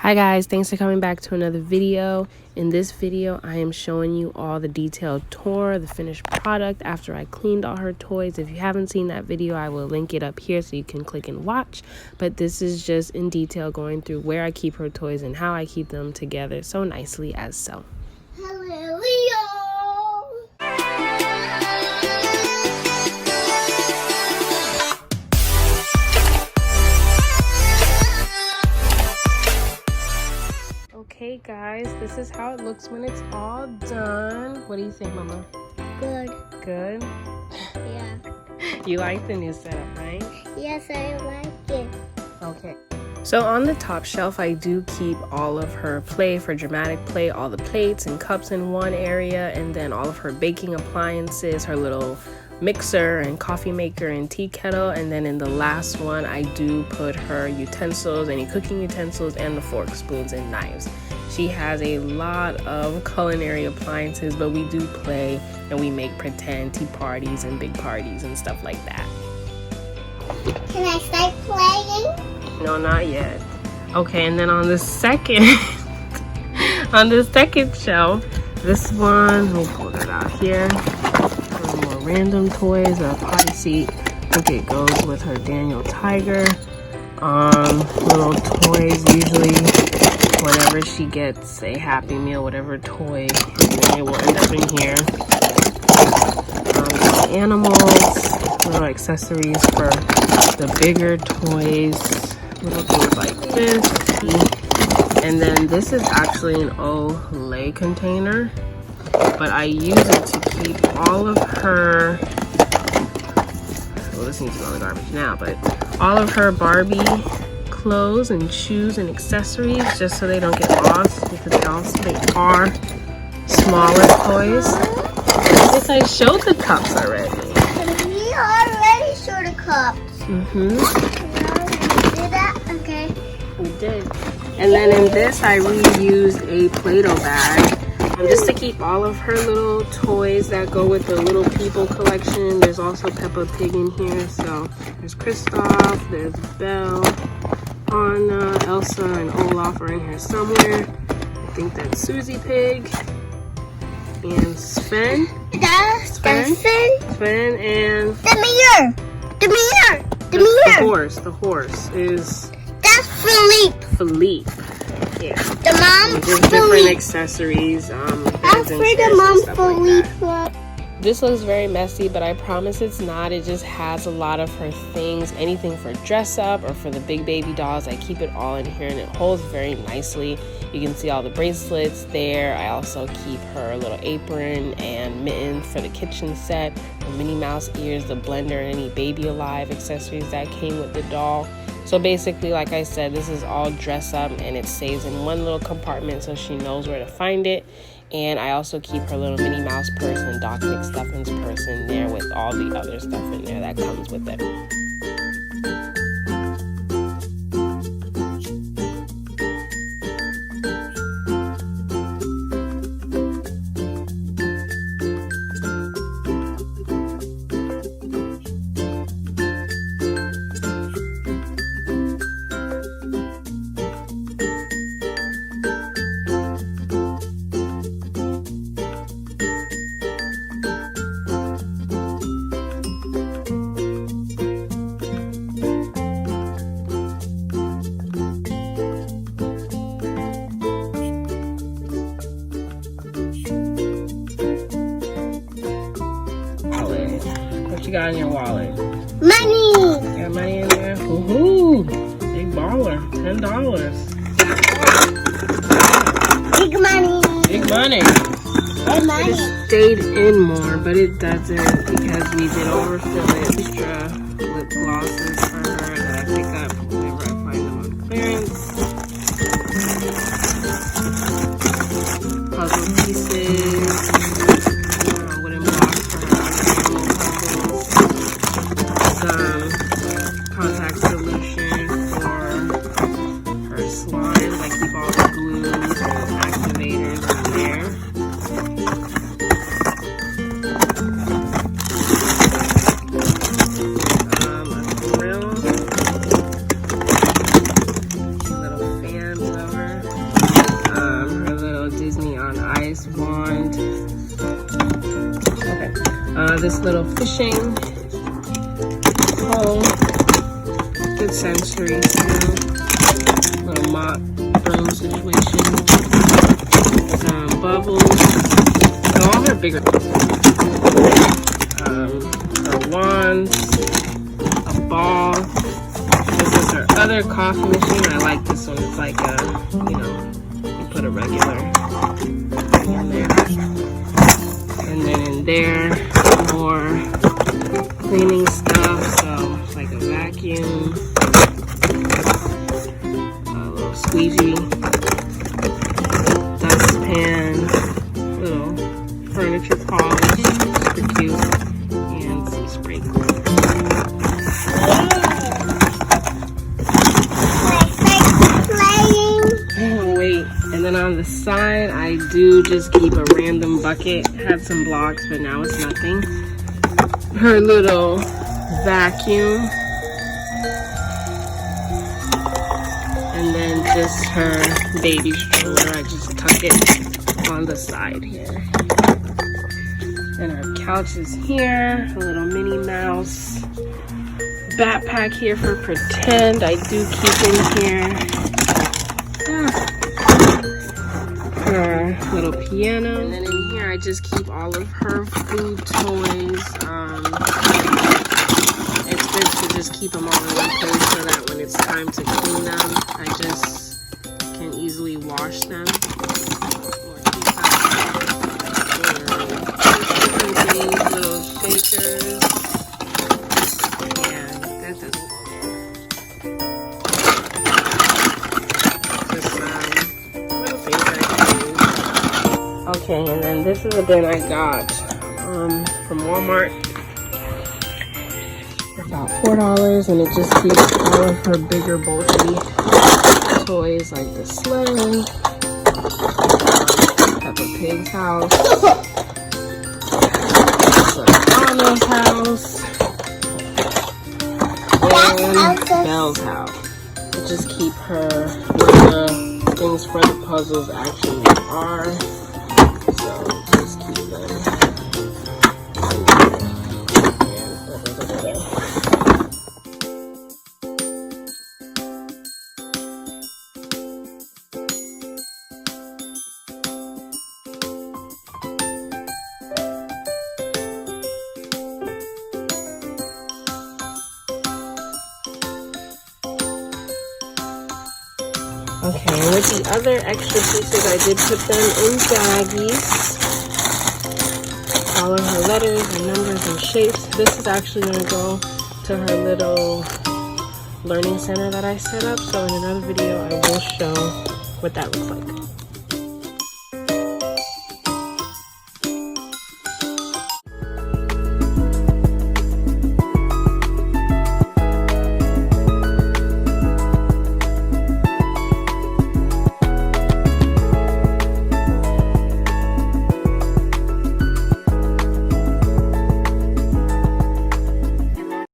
Hi guys, thanks for coming back to another video. In this video, I am showing you all the detailed tour, the finished product after I cleaned all her toys. If you haven't seen that video, I will link it up here so you can click and watch. But this is just in detail going through where I keep her toys and how I keep them together so nicely as so. Hello, Leo. Okay guys, this is how it looks when it's all done. What do you think, Mama? Good. Good? Yeah. You like the new setup, right? Yes, I like it. Okay. So on the top shelf, I do keep all of her play for dramatic play, all the plates and cups in one area, and then all of her baking appliances, her little mixer and coffee maker and tea kettle, and then in the last one I do put her utensils, any cooking utensils, and the forks, spoons, and knives. She has a lot of culinary appliances, but we do play and we make pretend tea parties and big parties and stuff like that. Can I start playing? No, not yet. Okay, and then on the second on the second shelf, this one, let me pull that out here. More random toys, a potty seat. I think it goes with her Daniel Tiger. Little toys, usually whenever she gets a Happy Meal, whatever toy it will end up in here. Animals, little accessories for the bigger toys, little things like this. And then this is actually an Olay container, but I use it to keep all of her, well, this needs to go in the garbage now, but all of her Barbie clothes and shoes and accessories, just so they don't get lost, because they are smaller toys. I guess I showed the cups already. We already showed the cups. Mm-hmm. Did that? Okay. We did. And then in this, I reused a Play-Doh bag. Just to keep all of her little toys that go with the Little People collection. There's also Peppa Pig in here. So there's Kristoff, there's Belle, Anna, Elsa, and Olaf are in here somewhere. I think that's Susie Pig and Sven. That's Sven. Sven and The mirror. The horse is That's Philippe. Yeah. The mom. Just different accessories. That's for the mom Philippe. This looks very messy, but I promise it's not. It just has a lot of her things, anything for dress up or for the big baby dolls. I keep it all in here and it holds very nicely. You can see all the bracelets there. I also keep her little apron and mittens for the kitchen set, her Minnie Mouse ears, the blender, and any Baby Alive accessories that came with the doll. So basically, like I said, this is all dress up and it stays in one little compartment so she knows where to find it. And I also keep her little Minnie Mouse purse and Doc McStuffins purse in there with all the other stuff in there that comes with it. What you got in your wallet? Money. Got money in there? Woohoo! Big baller. $10. Big money. Big money. Big money. It stayed in more, but it doesn't because we did overfill it. Extra lip glosses for her that I pick up whenever I find them on clearance. Puzzle pieces. Wooden blocks for her animal puzzles. Some contact solution for her slimes. I keep all the glues and activators in there. A grill. Little fans over. this little fishing pole. Good sensory sound. Little mop broom situation. Some bubbles. So all her bigger. Her wands. A ball. This is her other coffee machine. I like this one. It's like a, you know, you put a regular in there. And then in there, more cleaning stuff. So like a vacuum, a little squeegee, dustpan, little furniture polish, super cute, and some spray glue. Wait, and then on the side, I do just keep a random bucket. Had some blocks, but now it's nothing. Her little vacuum. And then just her baby stroller. I just tuck it on the side here. And her couch is here. A little Minnie Mouse. Backpack here for pretend. I do keep in here. Her little piano. And then in here I just keep all of her food toys. It's good to just keep them all in one place so that when it's time to clean them, I just can easily wash them. Little shakers. Yeah, that doesn't go there. Okay, and then this is a bin I got from Walmart for about $4, and it just keeps all of her bigger bulky toys like the sleigh, Peppa Pig's house, Anna's house, and Belle's house. I just keep her where the things for the puzzles actually are. So just keep them. Okay, with the other extra pieces, I did put them in baggies. All of her letters and numbers and shapes. This is actually going to go to her little learning center that I set up. So in another video, I will show what that looks like.